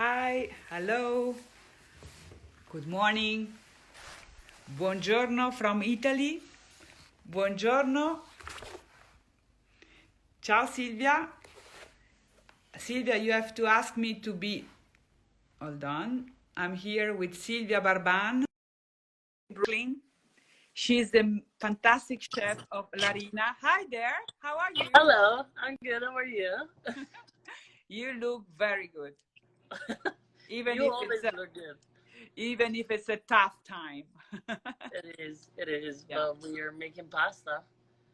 Hi, hello, good morning, buongiorno from Italy, buongiorno, ciao Silvia. Silvia, you have to ask me to be, hold on, I'm here with Silvia Barban, Brooklyn. She's the fantastic chef of Larina. Hi there, how are you? Hello, I'm good. How are you? You look very good. Even You if always it's a, look good. even if it's a tough time. It is. Yeah. But we are making pasta.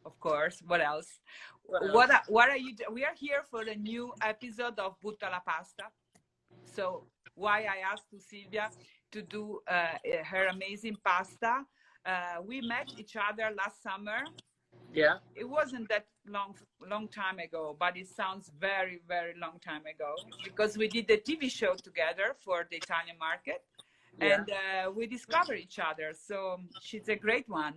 Of course. What else? What What else? what are you? We are here for a new episode of Butta la Pasta. So why I asked to Silvia to do her amazing pasta. We met each other last summer. Yeah, It wasn't that long time ago, but it sounds very long time ago because we did a TV show together for the Italian market, yeah. and we discovered each other. So she's a great one.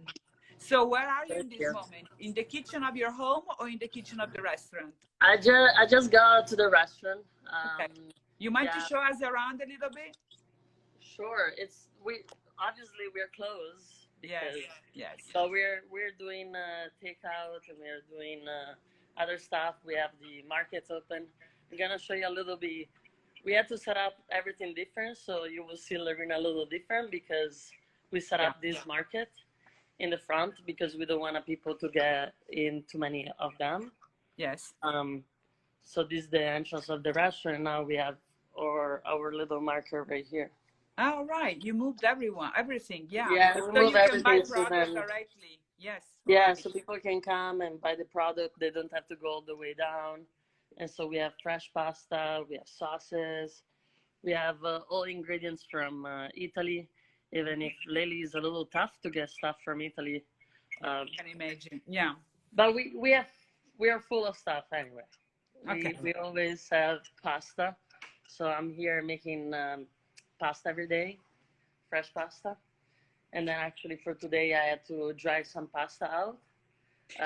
So where are you Thank in this you. moment? In the kitchen of your home or in the kitchen of the restaurant? I just got to the restaurant. Okay. You mind to Yeah, show us around a little bit? sure. It's we obviously we're closed Yes, because, yes. but we're doing takeout and we're doing other stuff. We have the markets open. I'm gonna show you a little bit. We had to set up everything different, so you will see Lorena a little different because we set Yeah. up this market in the front because we don't want people to get in too many of them. Yes. So this is the entrance of the restaurant. Now we have our little marker right here. All right. You moved everything. Yeah. Yeah, we So move you can buy everything so product then directly. Yes. yeah, Okay. so people can come and buy the product. They don't have to go all the way down. And so we have fresh pasta, we have sauces, we have all ingredients from Italy. Even if lately is a little tough to get stuff from Italy, uh, Can imagine. Yeah. but we are full of stuff anyway. Okay. We always have pasta, so I'm here making pasta every day, fresh pasta. And then actually for today I had to dry some pasta out.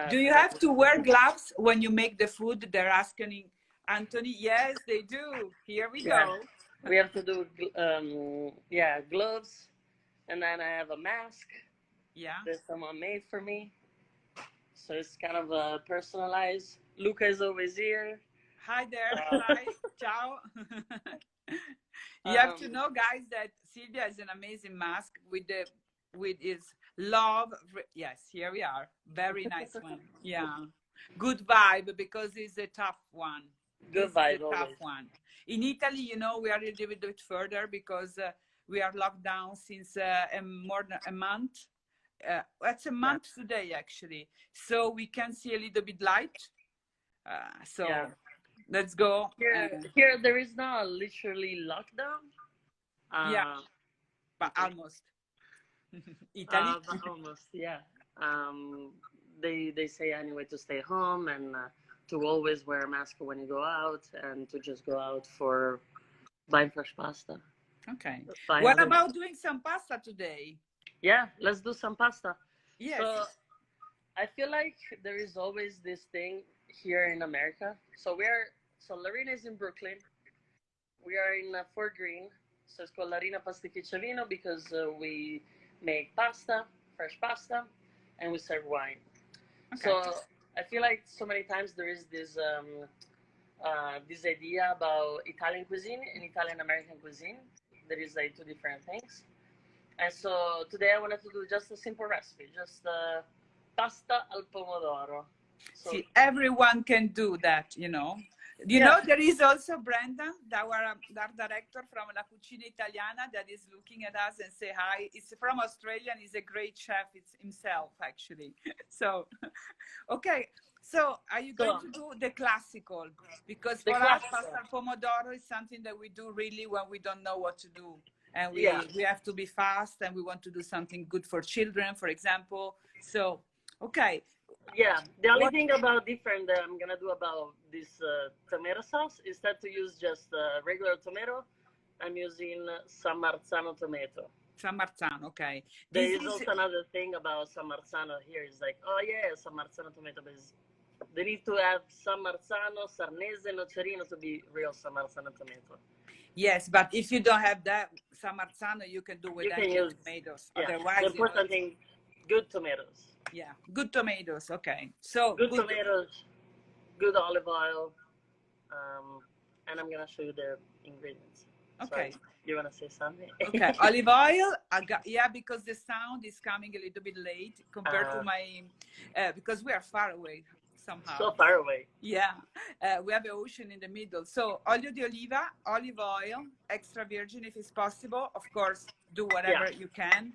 Do you have to wear gloves when you make the food? They're asking Anthony. Yes, they do. Here we Yeah, go. we have to do yeah, gloves, and then I have a mask Yeah. that someone made for me. So it's kind of personalized. Luca is always here. Hi there. Uh, Hi. Ciao. You have to um, know, guys, that Silvia is an amazing mask with his love. Yes, here we are. Very nice one. Yeah. Good vibe because it's a tough one. This good is a vibe tough always. one. In Italy, we are a little bit further because we are locked down since more than a month. It's a Yeah, month today, actually. So we can see a little bit light. So yeah. let's go. Here there is not literally lockdown. Yeah, Uh, but almost. Italy. but almost, yeah. Um, they say anyway to stay home and to always wear a mask when you go out and to just go out for buying fresh pasta. Okay. What Finally, about doing some pasta today? yeah, let's do some pasta. Yes. So I feel like there is always this thing here in America. So Larina is in Brooklyn. We are in Fort Greene. So it's called Larina Pasticcio Vino because we make pasta, fresh pasta, and we serve wine. Okay. So I feel like so many times there is this idea about Italian cuisine and Italian American cuisine. There is like two different things. And so today I wanted to do just a simple recipe, just pasta al pomodoro. So See, everyone can do that, You yeah, know, there is also Brandon, our director from La Cucina Italiana, that is looking at us and say hi. It's from Australia and he's a great chef. It's himself, actually. So, okay. So, are you going to do the classical? Because the for us, classical. pasta al pomodoro is something that we do really when we don't know what to do. And Yeah, we have to be fast and we want to do something good for children, for example. So, okay. yeah. The only What? thing about different that I'm gonna do about this tomato sauce is that to use just regular tomato, I'm using San Marzano tomato. San Marzano, okay. There This is is also another thing about San Marzano here. It's like, oh yeah, San Marzano tomato, but they need to have San Marzano, Sarnese, Nocerino to be real San Marzano tomato. Yes, but if you don't have that, San Marzano, you can do You without can use, tomatoes. yeah. Otherwise, The important thing, good tomatoes. yeah, good tomatoes. Okay, so Good tomatoes, good olive oil, and I'm gonna show you the ingredients. Okay. Sorry, you wanna say something? Okay, olive oil. Yeah, because the sound is coming a little bit late compared to my, because we are far away somehow. So far away. Yeah, we have the ocean in the middle. So olio di oliva, olive oil, extra virgin if it's possible. Of course, do whatever you can.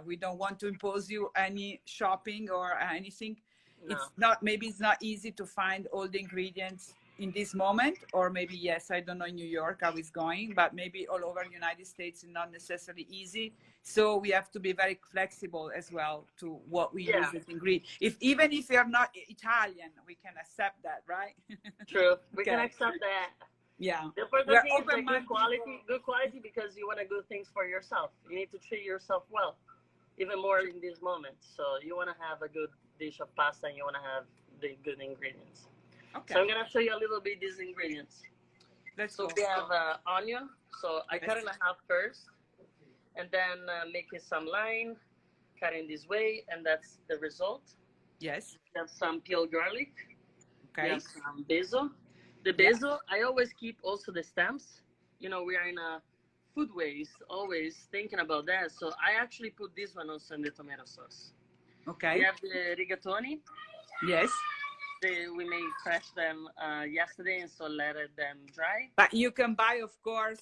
We don't want to impose you any shopping or anything. No. It's not, maybe it's not easy to find all the ingredients in this moment, or maybe, yes, I don't know in New York how it's going, but maybe all over the United States it's not necessarily easy. So we have to be very flexible as well to what we use as ingredient. Even if you're not Italian, we can accept that, right? True, we can accept that. Yeah. The important thing is the good quality, because you want to do things for yourself. You need to treat yourself well, even more in this moment. So you want to have a good dish of pasta and you want to have the good ingredients. Okay. So I'm going to show you a little bit these ingredients. So we have onion. So I cut in half first, and then making some line, cutting this way, and that's the result. Yes. We have some peeled garlic. Okay. We have some basil. The basil, I always keep also the stems. You know, we are in a food waste, always thinking about that. So I actually put this one also in the tomato sauce. Okay. We have the rigatoni. Yes. We may fresh them yesterday, and so let them dry. But you can buy, of course,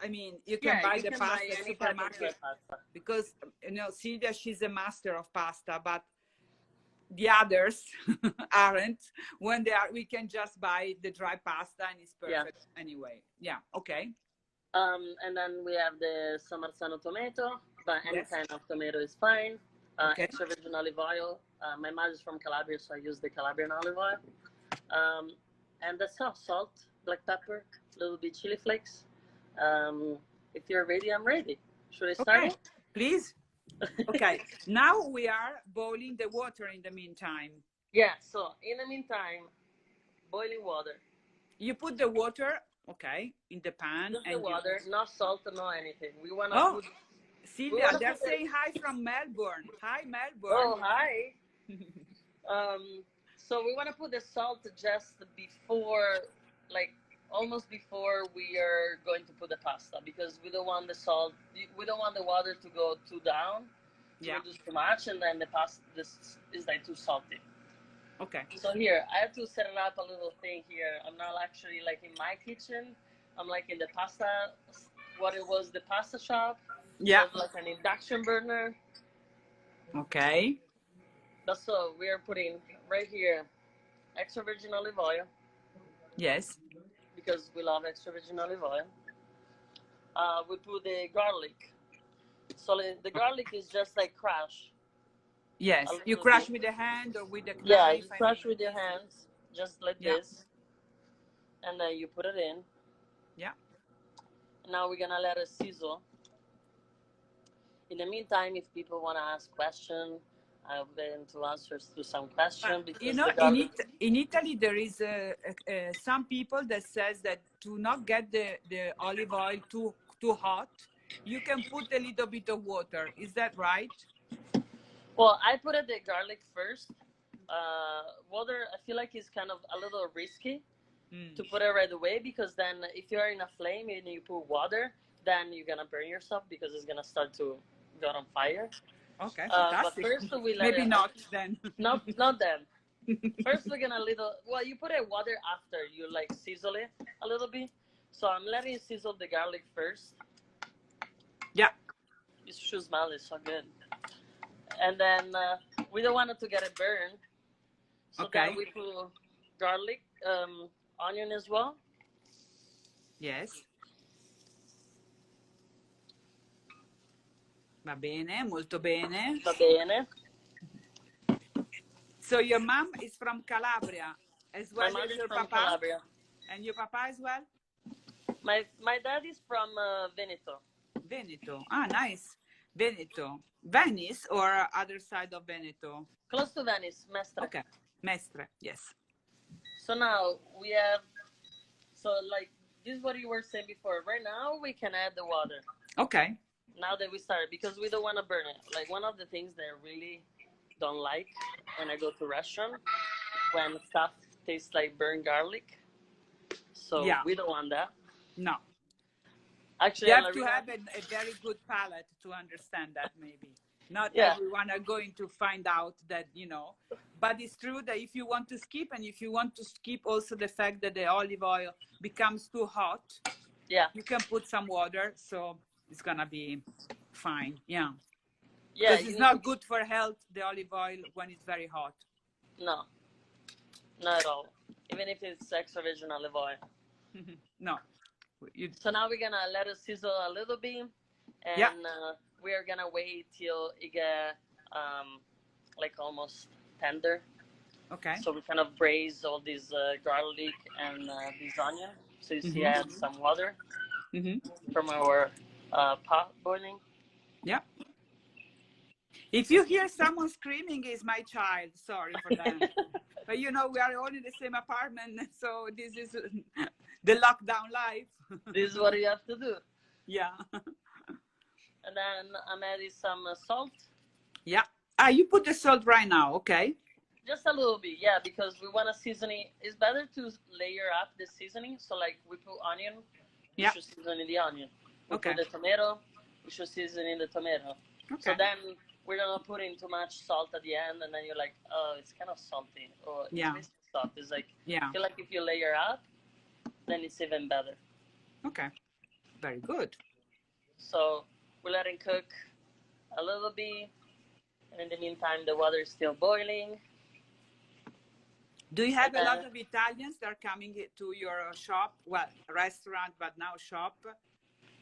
I mean, you can buy the pasta at the supermarket. Because, you know, Silvia, she's a master of pasta, but the others aren't. When they are, we can just buy the dry pasta and it's perfect anyway. Yeah, okay. And then we have the San Marzano tomato, but any kind of tomato is fine. Extra virgin olive oil. My mother is from Calabria, so I use the Calabrian olive oil. And that's all. Salt, black pepper, a little bit chili flakes. If you're ready, I'm ready. Should I start? Okay, please. Okay, now we are boiling the water in the meantime. Yeah, so in the meantime, boiling water. You put the water, in the pan. Just the water, no salt, no anything. We want to put... Silvia, they're saying hi from Melbourne. Hi, Melbourne. Oh, hi. So we want to put the salt just before, like, almost before we are going to put the pasta, because we don't want the salt, we don't want the water to go too down, to reduce too much, and then the pasta is like too salty. Okay. So here, I have to set it up a little thing here. I'm not actually like in my kitchen. I'm like in the pasta, what it was, the pasta shop. Yeah. It was like an induction burner. Okay. So we are putting right here extra virgin olive oil. Yes. Because we love extra virgin olive oil. We put the garlic. So the garlic is just like crush. Yes, you crush with the hand or with the knife? Yeah, you crush with your hands, just like this. And then you put it in. Yeah. Now we're gonna let it sizzle. In the meantime, if people want to ask questions, I'll get into answers to some questions. You know, in Italy, there is some people that says that to not get the olive oil too hot, you can put a little bit of water. Is that right? Well, I put the garlic first. Water, I feel like is kind of a little risky to put it right away, because then if you're in a flame and you put water, then you're gonna burn yourself because it's gonna start to go on fire. Okay, fantastic. But first we let maybe not then. Not then. First we're gonna you put a water after you like sizzle it a little bit. So I'm letting it sizzle the garlic first. Yeah. It should smell it so good. And then we don't want it to get it burned. So then we put garlic, onion as well. Yes. Va bene, molto bene. Va bene. So your mom is from Calabria as well as your papa? Calabria. And your papa as well? My dad is from Veneto. Veneto. Ah, nice. Veneto. Venice or other side of Veneto? Close to Venice, Mestre. Okay. Mestre, yes. So now we have, like this is what you were saying before. Right now, we can add the water. Okay. Now that we started, because we don't want to burn it. Like, one of the things that I really don't like when I go to restaurant, when stuff tastes like burnt garlic. So Yeah. we don't want that. No. Actually, You have to have a very good palate to understand that, maybe. Not everyone are going to find out that, you know. But it's true that if you want to skip, and if you want to skip also the fact that the olive oil becomes too hot, you can put some water, so it's going to be fine. Yeah. Because it's not good for health, the olive oil, when it's very hot. No. Not at all. Even if it's extra virgin olive oil. No. So now we're going to let it sizzle a little bit. And we are going to wait till it get like almost tender. Okay. So we kind of braise all this garlic and this onion. So you see, add some water from our pot boiling. Yeah. If you hear someone screaming, it's my child. Sorry for that. But you know, we are all in the same apartment, so this is the lockdown life. This is what you have to do. Yeah. And then I'm adding some salt. Yeah. You put the salt right now, okay? Just a little bit, yeah, because we want to season it. It's better to layer up the seasoning. So, like, we put onion, we should season in the onion. We put the tomato, we should season in the tomato. Okay. So then we're going to put in too much salt at the end, and then you're like, oh, it's kind of salty. Or it's salt. It's like, I feel like if you layer up, then it's even better. Okay. Very good. So we let it cook a little bit. And in the meantime, the water is still boiling. Do you have a lot of Italians that are coming to your shop? Well, restaurant, but now shop.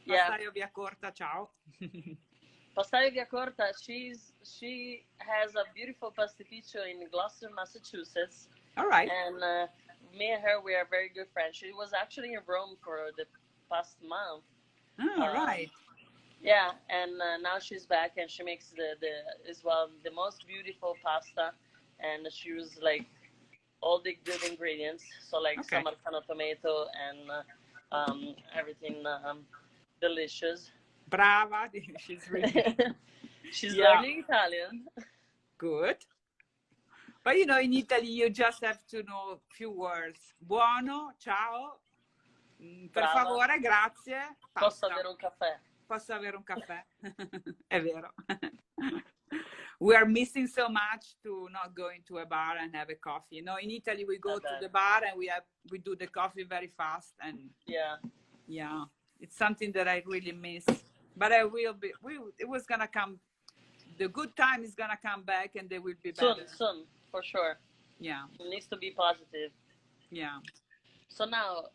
Pastaio Via Corta, ciao. Pastaio Via Corta, she has a beautiful pasticcio in Gloucester, Massachusetts. All right. And me and her, we are very good friends. She was actually in Rome for the past month. Oh, right. Yeah, and now she's back, and she makes the most beautiful pasta, and she used like all the good ingredients, so like some tomato and everything delicious. Brava, she's really she's learning Italian. Good. But you know, in Italy, you just have to know a few words. Buono, ciao, per favore, grazie. Posso avere un caffè? Posso avere un caffè? È vero. We are missing so much to not going to a bar and have a coffee. You know, in Italy, we go to the bar and we do the coffee very fast. And yeah, it's something that I really miss. But it was going to come. The good time is going to come back, and they will be better. Soon, for sure. Yeah. It needs to be positive. Yeah. So now,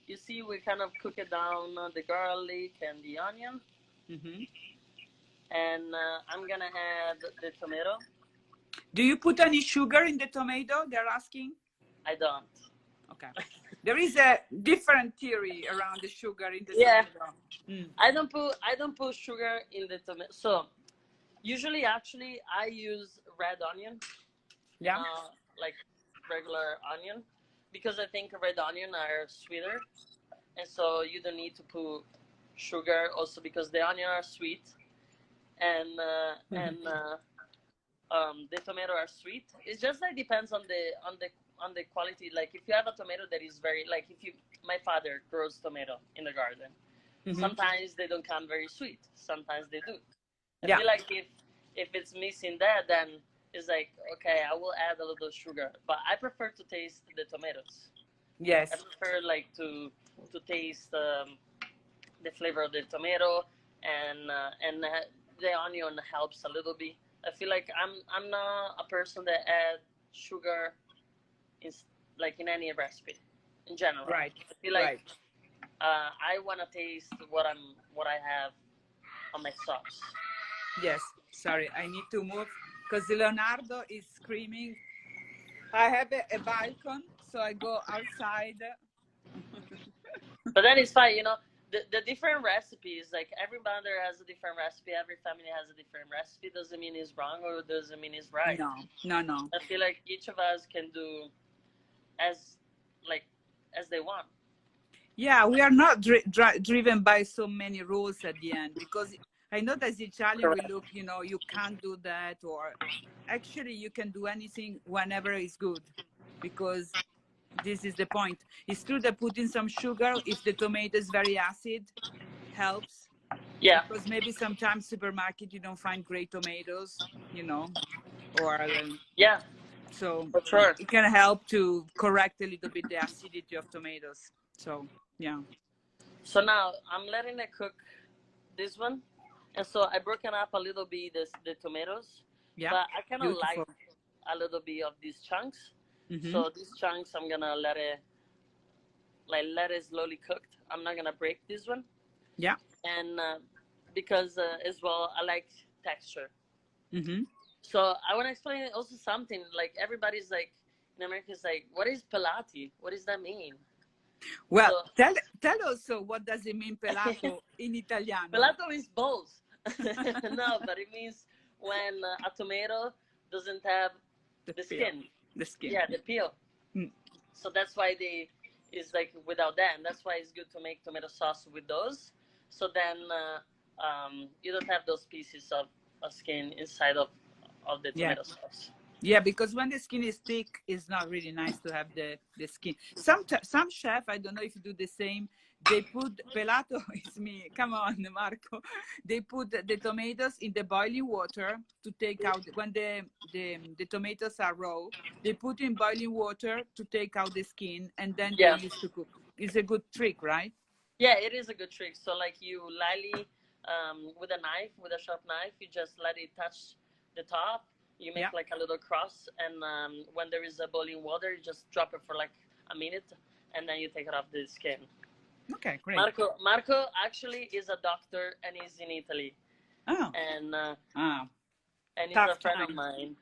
you see, we kind of cook it down, the garlic and the onion. And I'm going to add the tomato. Do you put any sugar in the tomato, they're asking? I don't. Okay. There is a different theory around the sugar in the tomato. I don't put sugar in the tomato. So, usually, actually, I use red onion. Yeah. Like regular onion. Because I think red onion are sweeter. And so you don't need to put sugar also because the onion are sweet. And the tomato are sweet. It just like depends on the quality. Like if you have a tomato that is very like my father grows tomato in the garden. Sometimes they don't come very sweet. Sometimes they do. I feel like if it's missing that, then it's like okay, I will add a little sugar. But I prefer to taste the tomatoes. Yes. I prefer like to taste the flavor of the tomato and the onion helps a little bit. I feel like I'm not a person that adds sugar in any recipe in general. Right. I feel like I want to taste what I have on my sauce. Yes. Sorry, I need to move because Leonardo is screaming. I have a balcony, so I go outside. But then it's fine, you know. The different recipes, like every mother has a different recipe, every family has a different recipe. Doesn't mean it's wrong or doesn't mean it's right. No. I feel like each of us can do as they want. Yeah, we are not driven by so many rules at the end, because I know that as Italian we look, you know, you can't do that, or actually you can do anything whenever it's good, because this is the point. It's true that putting some sugar, if the tomato is very acid, helps. Yeah. Because maybe sometimes supermarket you don't find great tomatoes, you know, or Yeah, so for sure. it can help to correct a little bit the acidity of tomatoes. So yeah. So now I'm letting it cook this one, and so I broken up a little bit the tomatoes, Yeah. but I kind of like Beautiful. a little bit of these chunks. Mm-hmm. So these chunks I'm gonna let it slowly cooked. I'm not gonna break this one. Yeah. And because as well I like texture. Mm-hmm. So I want to explain also something, like everybody's like in America is like, what is pelati? What does that mean? Well, So, tell also what does it mean pelato in Italiano? Pelato is both. No, but it means when a tomato doesn't have the skin. The skin. Yeah, the peel. Mm. So that's why is like without that, and that's why it's good to make tomato sauce with those. So then you don't have those pieces of skin inside of the tomato sauce. Yeah, because when the skin is thick, it's not really nice to have the skin. Some chef, I don't know if you do the same, they put pelato, it's me, come on, Marco. They put the tomatoes in the boiling water to take out, when the tomatoes are raw, they put in boiling water to take out the skin, and then they used to cook. It's a good trick, right? Yeah, it is a good trick. So like you lightly, with a knife, with a sharp knife, you just let it touch the top. You make like a little cross, and when there is a boiling water, you just drop it for like a minute, and then you take it off the skin. Okay, great. Marco actually is a doctor, and he's in Italy. Oh. And he's a friend of mine.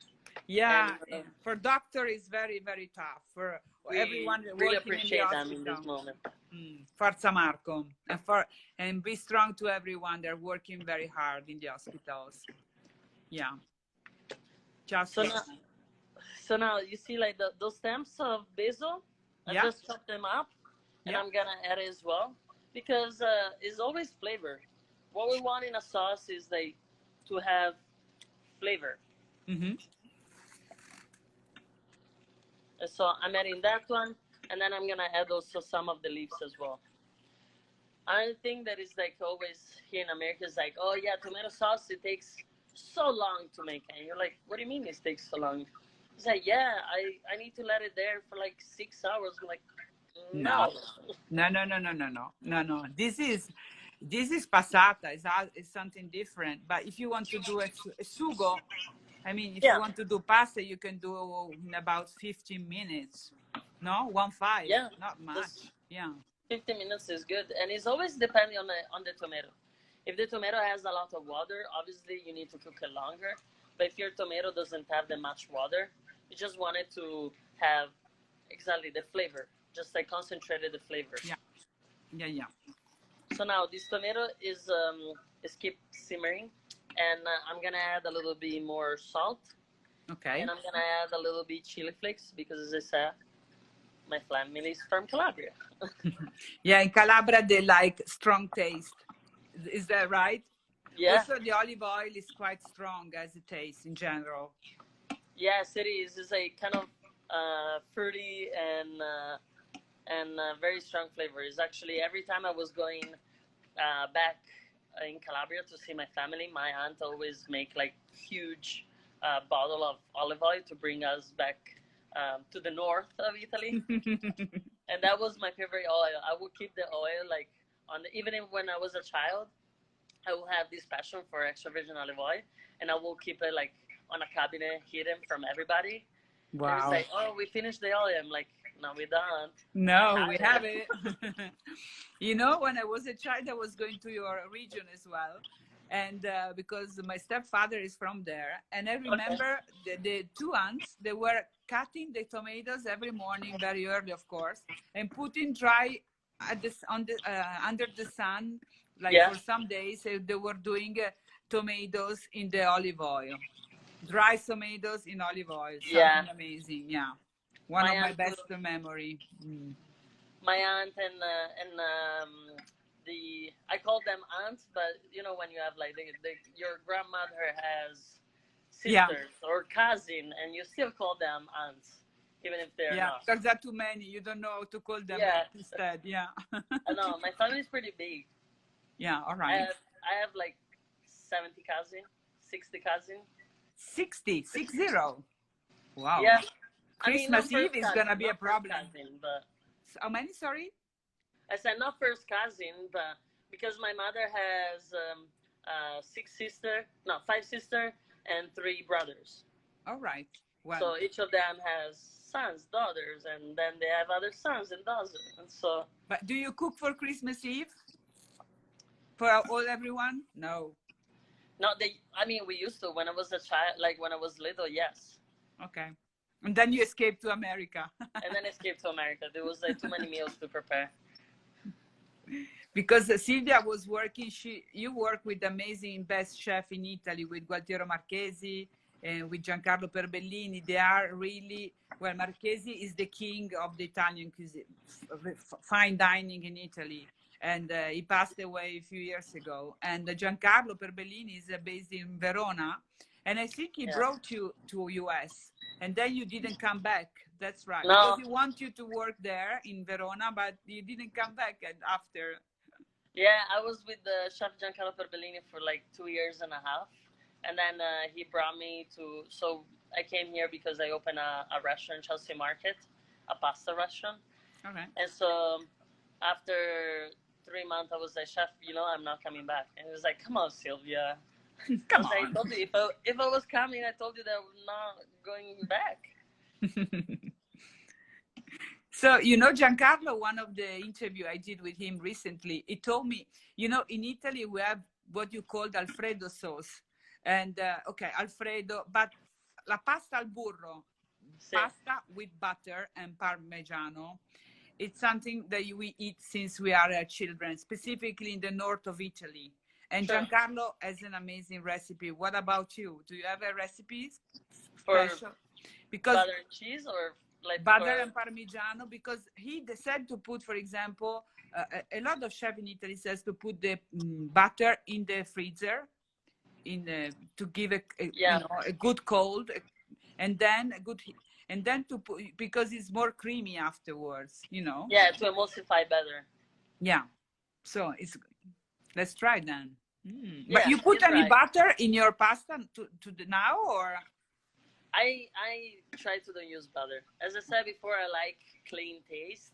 Yeah, and, for doctor is very, very tough. For everyone really appreciate them in this moment. Forza Marco, and be strong to everyone. They're working very hard in the hospitals. Yeah. So now you see like those stems of basil. I just chop them up, and I'm gonna add it as well, because it's always flavor. What we want in a sauce is like to have flavor. Mm-hmm. So I'm adding that one, and then I'm gonna add also some of the leaves as well. Another thing that is like always here in America is like, oh yeah, tomato sauce, it takes so long to make. And you're like, what do you mean it takes so long? It's like, yeah, I need to let it there for like 6 hours. I'm like, no. This is passata. It's something different. But if you want to do a sugo, I mean, if you want to do pasta, you can do in about 15 minutes. No, 1.5. Yeah, not much. 15 minutes is good, and it's always depending on the tomato. If the tomato has a lot of water, obviously you need to cook it longer. But if your tomato doesn't have that much water, you just want it to have exactly the flavor, just like concentrated the flavor. Yeah. So now this tomato is keep simmering, and I'm gonna add a little bit more salt. Okay. And I'm gonna add a little bit chili flakes, because as I said, my family is from Calabria. Yeah, in Calabria they like strong taste. Is that right? Yeah. Also, the olive oil is quite strong as a taste in general. Yes, it is. It's a kind of fruity and very strong flavor. It's actually, every time I was going back in Calabria to see my family, my aunt always make like huge bottle of olive oil to bring us back to the north of Italy. And that was my favorite oil. I would keep the oil like even when I was a child, I will have this passion for extra virgin olive oil, and I will keep it like on a cabinet hidden from everybody. Wow. And it's like, oh, we finished the oil. I'm like, no, we don't. No, we have it. You know, when I was a child, I was going to your region as well. And because my stepfather is from there. And I remember the two aunts, they were cutting the tomatoes every morning, very early, of course, and putting dry under the sun, like for some days. They were doing tomatoes in the olive oil. Dry tomatoes in olive oil. Something amazing. Yeah. One of my best memory. my aunt the I call them aunts, but you know when you have like your grandmother has Yeah. sisters or cousin, and you still call them aunts, even if they're Yeah, not. because there are too many. You don't know how to call them Yeah, instead. Yeah. I know my family is pretty big. Yeah, all I right. have like 70 cousins, 60 cousins. 60, 60. Wow. Yeah, I mean not Christmas Eve first is cousin, gonna be a not first problem. cousin, but How many, sorry? I said not first cousin, but because my mother has six sister, no, five sister and three brothers. All right. Well, So each of them has sons, daughters, and then they have other sons and daughters. And so, but do you cook for Christmas Eve? For all everyone? No. not they. I mean, we used to when I was a child, like when I was little, yes. Okay. And then you escaped to America. And then escaped to America. There was like too many meals to prepare. Because Silvia was working, you work with the amazing best chef in Italy with Gualtiero Marchesi and with Giancarlo Perbellini. They are really, well, Marchesi is the king of the Italian cuisine, fine dining in Italy. And he passed away a few years ago. And Giancarlo Perbellini is based in Verona. And I think he brought you to US. And then you didn't come back. That's right. No. Because he wanted you to work there in Verona, but you didn't come back and after. Yeah, I was with the chef Giancarlo Perbellini for like 2 years and a half. And then he brought me to, so I came here because I opened a restaurant, Chelsea Market, a pasta restaurant. Okay. And so after 3 months, I was like, chef, you know, I'm not coming back. And he was like, come on, Silvia. Come on. I told you, if I was coming, I told you that I'm not going back. So, you know, Giancarlo, one of the interview I did with him recently, he told me, you know, in Italy, we have what you call Alfredo sauce. And, okay, Alfredo, but la pasta al burro, pasta with butter and Parmigiano, it's something that we eat since we are children, specifically in the north of Italy. And Sure. Giancarlo has an amazing recipe. What about you? Do you have a recipe For special? Because butter and cheese or like butter and Parmigiano, because he said to put, for example, a lot of chef in Italy says to put the butter in the freezer to give you know, a good cold, and then to put, because it's more creamy afterwards, you know. Yeah, to emulsify better. Yeah, so let's try then. Yeah, but you put any butter in your pasta to the now, or? I try to don't use butter. As I said before, I like clean taste.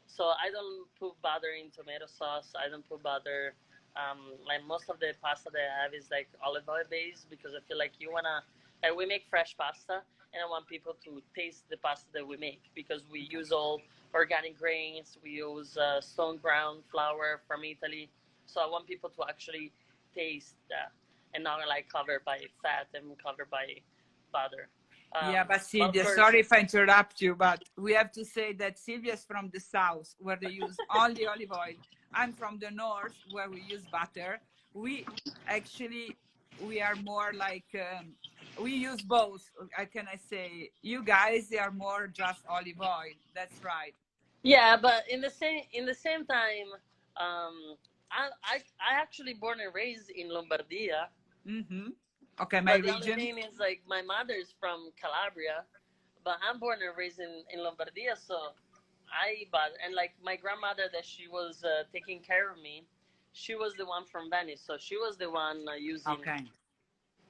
So I don't put butter in tomato sauce. I don't put butter. Like most of the pasta that I have is like olive oil based, because I feel like we make fresh pasta, and I want people to taste the pasta that we make, because we use all organic grains. We use stone ground flour from Italy. So I want people to actually taste that, and not like covered by fat and covered by butter. Yeah, but Silvia, sorry if I interrupt you, but we have to say that Silvia's from the south, where they use only olive oil. I'm from the north, where we use butter. We are more like, we use both. How can I say? You guys are more just olive oil. That's right. Yeah, but in the same time, I actually born and raised in Lombardia. Mm-hmm. Okay, my region. The only thing is, like, my mother is from Calabria, but I'm born and raised in Lombardia, so and like my grandmother that she was taking care of me, she was the one from Venice, so she was the one using. Okay.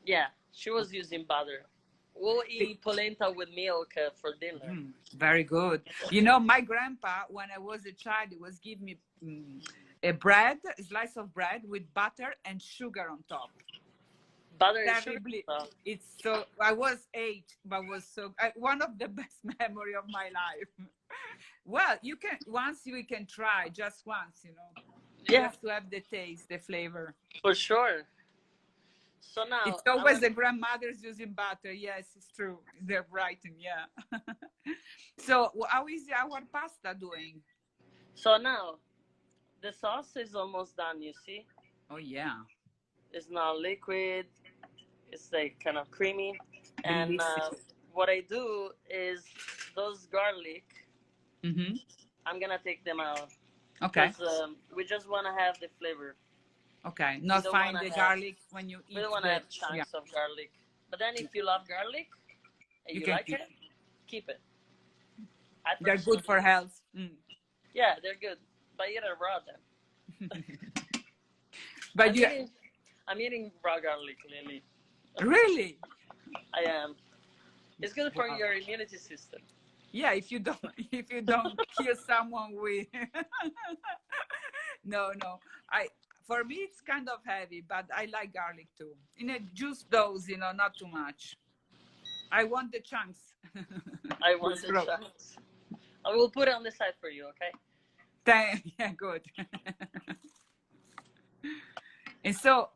Yeah, she was using butter. We'll eat polenta with milk for dinner. Very good. You know, my grandpa, when I was a child, he was giving me a slice of bread with butter and sugar on top. Butter terribly. It's so. I was 8, but was so one of the best memory of my life. Well, you can try just once, you know. Yeah. You have to have the taste, the flavor. For sure. So now it's always the grandmothers using butter. Yes, it's true. They're writing, yeah. So how is our pasta doing? So now the sauce is almost done, you see? Oh yeah. It's now liquid. It's like kind of creamy. And what I do is those garlic, I'm gonna take them out. Okay. Because we just want to have the flavor. Okay. We Not don't find want the to have garlic when you we eat don't want to the, have yeah. chunks of garlic. But then if you love garlic and You you can like keep. it, keep it. I They're good for personally, health. Mm. yeah, they're good. But eat it raw then. But I'm you eating I'm eating raw garlic lately. really, I am. It's good for wow. your immunity system. Yeah, if you don't if you don't kill someone with no, no. I For me it's kind of heavy, but I like garlic too. In a juice dose, not too much. I want the chunks. I want the Gross. chunks. I will put it on the side for you, okay? Yeah, good. And so,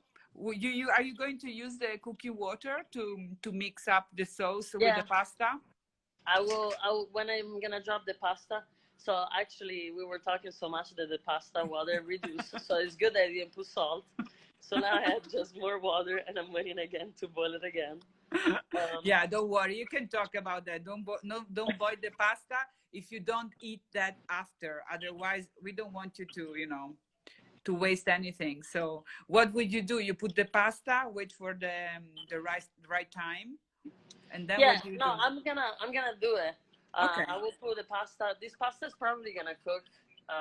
you are you going to use the cooking water to mix up the sauce with the Yeah, pasta? I will. When I'm gonna drop the pasta. So actually, we were talking so much that the pasta water reduced. So it's good that I didn't put salt. So now I have just more water, and I'm waiting again to boil it again. Yeah, don't worry. You can talk about that. Don't boil the pasta if you don't eat that after. Otherwise, we don't want you to waste anything. So what would you do? You put the pasta, wait for the right time, and then Yeah, what do you no, do? I'm gonna do it. Okay. I will put the pasta. This pasta is probably gonna cook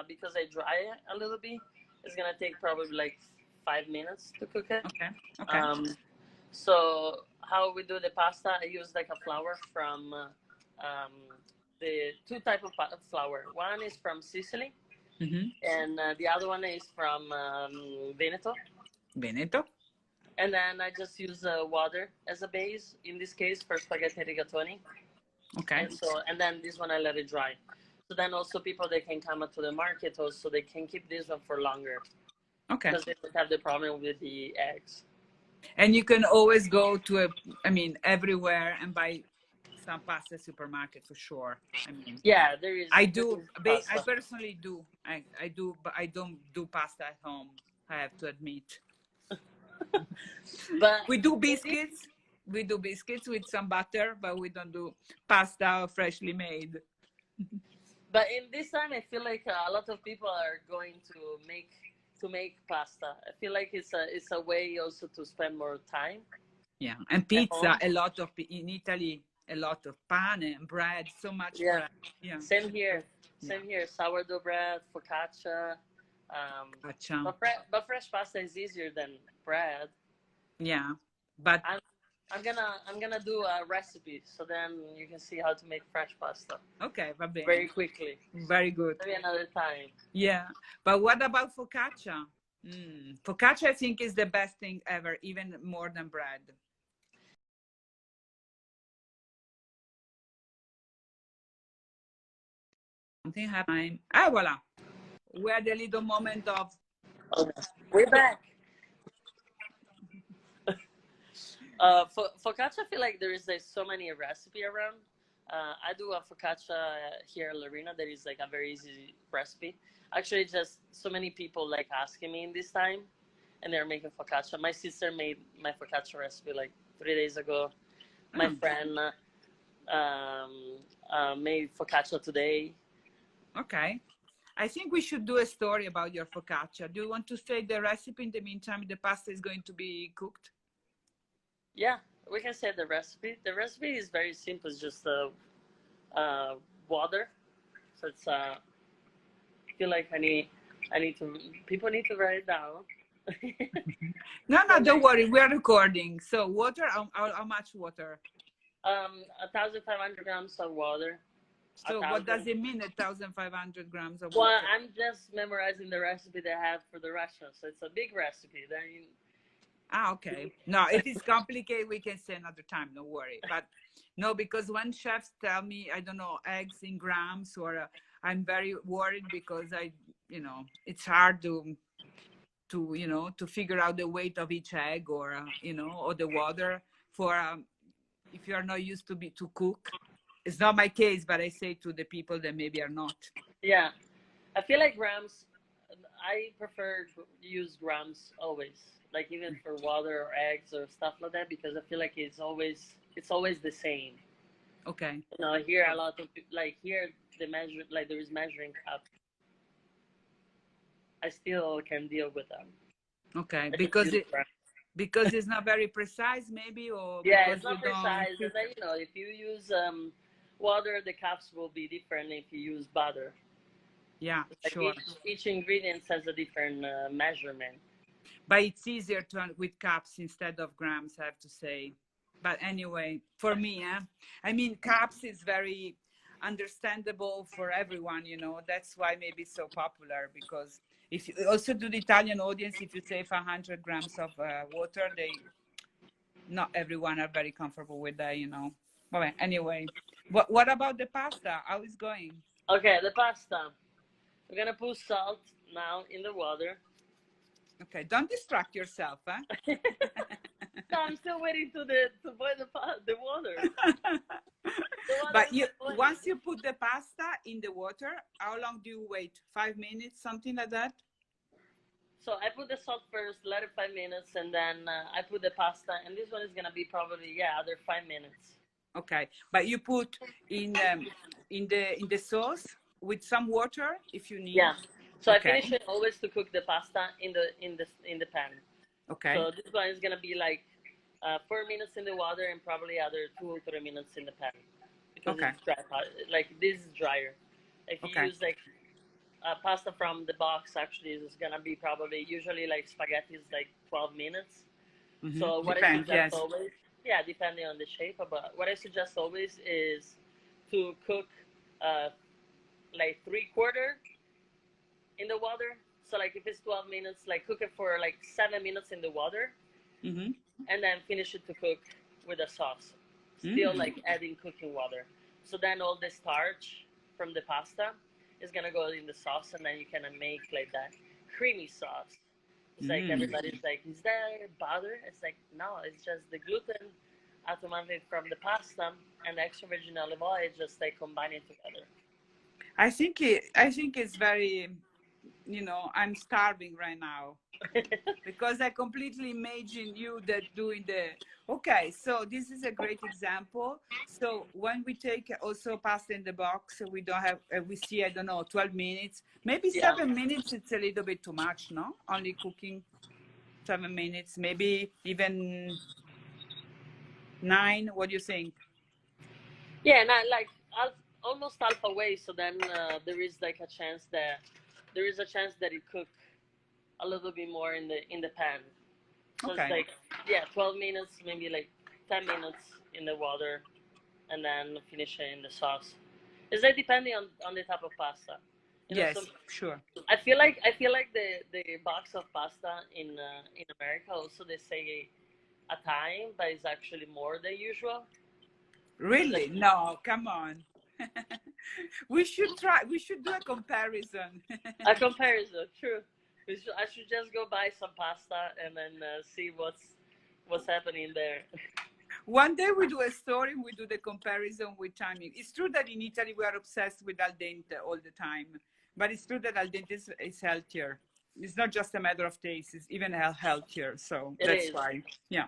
because I dry it a little bit. It's gonna take probably like 5 minutes to cook it. Okay. Okay. Um, so how we do the pasta? I use like a flour from the two type of flour. One is from Sicily, Mm-hmm. and the other one is from Veneto. Veneto. And then I just use water as a base. In this case, for spaghetti rigatoni. Okay. And then this one I let it dry. So then also people they can come to the market also they can keep this one for longer Okay. because they don't have the problem with the eggs. And you can always go to everywhere and buy some pasta supermarket for sure. Yeah, there is. I There do. is I pasta. personally do. I do, but I don't do pasta at home. I have to admit. But We do biscuits. We do biscuits with some butter, but we don't do pasta freshly made. but in this time, I feel like a lot of people are going to make pasta. I feel like it's a way also to spend more time. Yeah, and At pizza. home. A lot of in Italy, a lot of pane and bread. So much Yeah. bread. Yeah. Same here. Yeah. Same here. Sourdough bread, focaccia. But fresh pasta is easier than bread. Yeah, but I'm gonna do a recipe so then you can see how to make fresh pasta. okay, va bene. Very quickly. Very good. Maybe another time. Yeah, but what about focaccia? Focaccia, I think, is the best thing ever, even more than bread. Something happened. Ah, voila. We had a little moment of. Okay. We're back. Focaccia, I feel like there is so many recipe around. I do a focaccia here in Lorena that is like a very easy recipe. Actually, just so many people like asking me in this time, and they're making focaccia. My sister made my focaccia recipe like 3 days ago. My friend made focaccia today. Okay. I think we should do a story about your focaccia. Do you want to say the recipe? In the meantime, the pasta is going to be cooked. Yeah, we can say the recipe. The recipe is very simple. It's just water. So it's I feel like I need to. People need to write it down. No, don't worry. We are recording. So water. How much water? 1,500 grams of water. So what does it mean? 1,500 grams of Well, water. I'm just memorizing the recipe they have for the restaurant. So it's a big recipe. Then. Okay. No, it is complicated. We can say another time. Don't worry. But no, because when chefs tell me, I don't know, eggs in grams, or I'm very worried because it's hard to figure out the weight of each egg, or or the water for if you are not used to cook. It's not my case, but I say to the people that maybe are not. Yeah, I feel like grams. I prefer to use grams always, like even for water or eggs or stuff like that, because I feel like it's always the same. Okay. Here a lot of like here the measure, like there is measuring cup, I still can deal with them. Okay, I just because use grams. because it's not very precise, maybe, or Yeah, because it's you not don't. precise. And then, you know, if you use water, the cups will be different if you use butter. Yeah, Like sure. each ingredient has a different measurement. But it's easier to with cups instead of grams, I have to say. But anyway, for me, I mean, cups is very understandable for everyone, you know. That's why maybe it's so popular, because if you also to the Italian audience, if you say 100 grams of water, not everyone are very comfortable with that, you know. Well, anyway, what about the pasta? How is going? Okay, the pasta. We're gonna put salt now in the water. Okay, don't distract yourself, huh? No, I'm still waiting to boil the water. The water But is not boiling. once you put the pasta in the water, how long do you wait? 5 minutes, something like that? So I put the salt first, let it 5 minutes, and then I put the pasta. And this one is gonna be probably other 5 minutes. Okay, but you put in the sauce with some water if you need. Yeah. So Okay. I finish it always to cook the pasta in the pan. Okay. So this one is gonna be like 4 minutes in the water and probably other 2 or 3 minutes in the pan because Okay. it's dry. Like this is drier. If you Okay. use like pasta from the box, actually is gonna be probably usually like spaghetti is like 12 minutes. Mm-hmm. So what I Depends, suggest yes. always, yeah, depending on the shape, but what I suggest always is to cook like 3/4 in the water. So like if it's 12 minutes, like cook it for like 7 minutes in the water, Mm-hmm. and then finish it to cook with a sauce. Still like adding cooking water. So then all the starch from the pasta is gonna go in the sauce, and then you can make like that creamy sauce. It's like everybody's like, is that butter? It's like, no, it's just the gluten automatic from the pasta and the extra virgin olive oil, just like combining together. I think it's very, you know, I'm starving right now because I completely imagine you that doing the. Okay, so this is a great example. So when we take also pasta in the box, we don't have, we see, I don't know, 12 minutes, maybe Yeah. 7 minutes. It's a little bit too much, no? Only cooking 7 minutes, maybe even 9. What do you think? Yeah, not like almost half away. So then there is like a chance that it cook a little bit more in the pan. So Okay. it's like 12 minutes, maybe like 10 minutes in the water, and then finish it in the sauce. It's like depending on the type of pasta. You know, Yes, sure. I feel like the box of pasta in America also they say a time, but it's actually more than usual. Really? No, come on. We should do a comparison. A comparison, true. I should just go buy some pasta and then see what's happening there. One day we do a story, we do the comparison with timing. It's true that in Italy we are obsessed with al dente all the time, but it's true that al dente is healthier. It's not just a matter of taste, it's even healthier. So that's why. Yeah.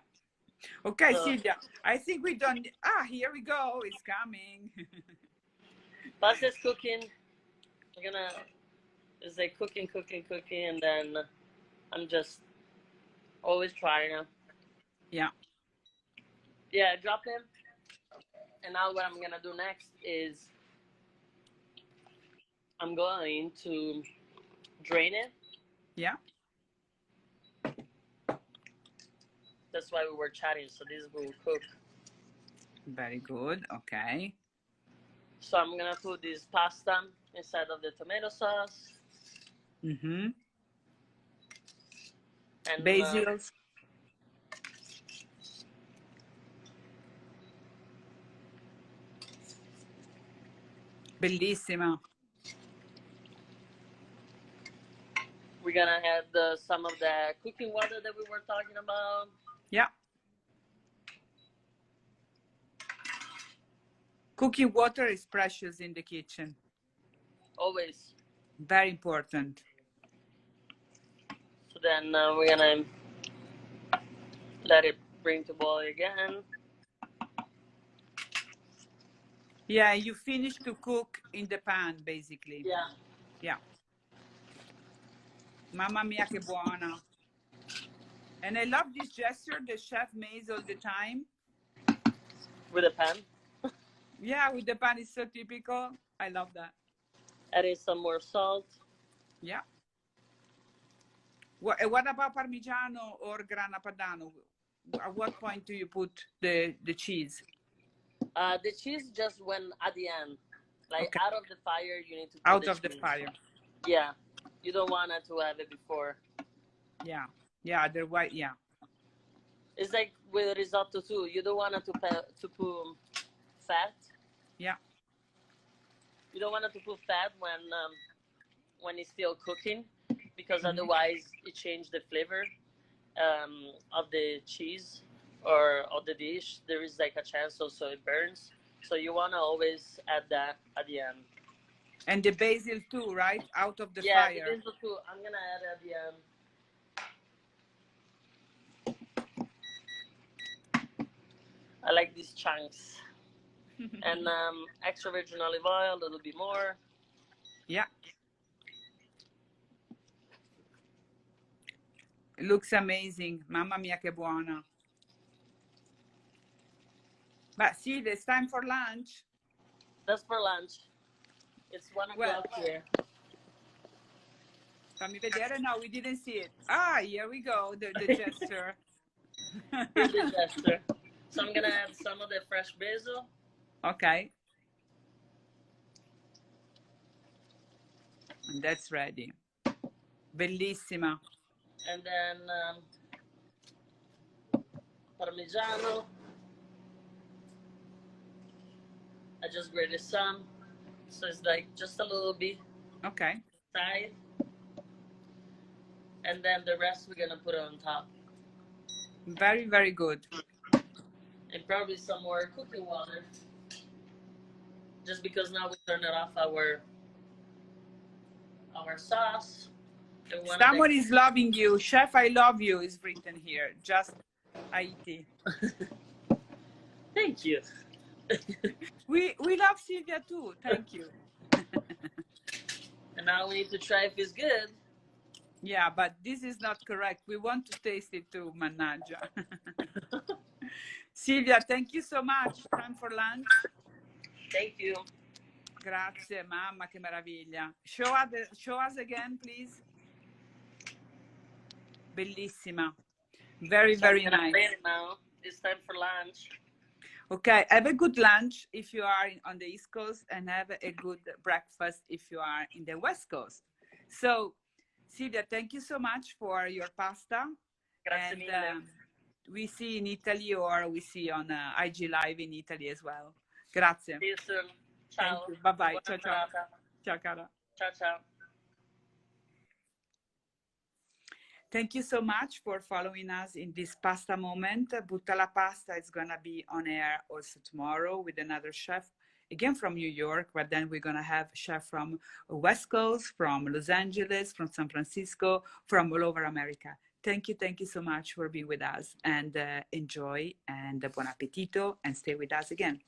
Okay, so, Silvia, I think we done. Here we go. It's coming. Pasta's cooking. It's like cooking, and then I'm just always trying. Yeah. Yeah, drop him. And now what I'm gonna do next is I'm going to drain it. Yeah. That's why we were chatting. So this will cook. Very good. Okay. So I'm gonna put this pasta inside of the tomato sauce. Mm-hmm. And Basil. Bellissima. We're gonna add some of the cooking water that we were talking about. Yeah. Cooking water is precious in the kitchen. Always. Very important. So then we're gonna let it bring to boil again. Yeah, you finish to cook in the pan, basically. Yeah. Yeah. Mamma mia, che buona. And I love this gesture the chef makes all the time. With a pan. Yeah, with the pan is so typical. I love that. Adding some more salt. Yeah. What about Parmigiano or Grana Padano? At what point do you put the cheese? The cheese just went at the end. Like Okay. out of the fire, you need to put Out the of the cheese. fire. Yeah. You don't want it to have it before. Yeah. Yeah, the white, yeah. It's like with risotto too. You don't want it to put fat. Yeah. You don't want it to put fat when it's still cooking, because otherwise it changes the flavor of the cheese or of the dish. There is like a chance also it burns. So you want to always add that at the end. And the basil too, right? Out of the Yeah, fire. the basil too. I'm gonna add at the end. I like these chunks. And extra virgin olive oil, a little bit more. Yeah. It looks amazing. Mamma mia, che buona. But see, it's time for lunch. That's for lunch. It's 1 o'clock here. Fammi vedere. No, we didn't see it. Ah, here we go. The gesture. Here's the gesture. So I'm gonna add some of the fresh basil. Okay. And that's ready. Bellissima. And then Parmigiano. I just grated some. So it's like just a little bit. Okay. Side. And then the rest we're gonna put on top. Very, very good. And probably some more cooking water. Just because now we turn it off our sauce. Someone is loving you. Chef, I love you is written here. Just Haiti. Thank you. We love Silvia too. Thank you. And now we need to try if it's good. Yeah, but this is not correct. We want to taste it too, mannaggia. Silvia, thank you so much. Time for lunch. Thank you. Grazie, mamma, che meraviglia. Show us again, please. Bellissima. Very, very nice. Now it's time for lunch. Okay, have a good lunch if you are on the East Coast, and have a good breakfast if you are in the West Coast. So, Silvia, thank you so much for your pasta. Grazie mille. We see in Italy, or we see on IG Live in Italy as well. Grazie. See you soon. Ciao. Bye-bye. Ciao, ciao. Ciao, cara. Ciao, ciao. Thank you so much for following us in this pasta moment. Butta la Pasta is going to be on air also tomorrow with another chef, again from New York, but then we're going to have chef from West Coast, from Los Angeles, from San Francisco, from all over America. Thank you so much for being with us, and enjoy, and buon appetito, and stay with us again.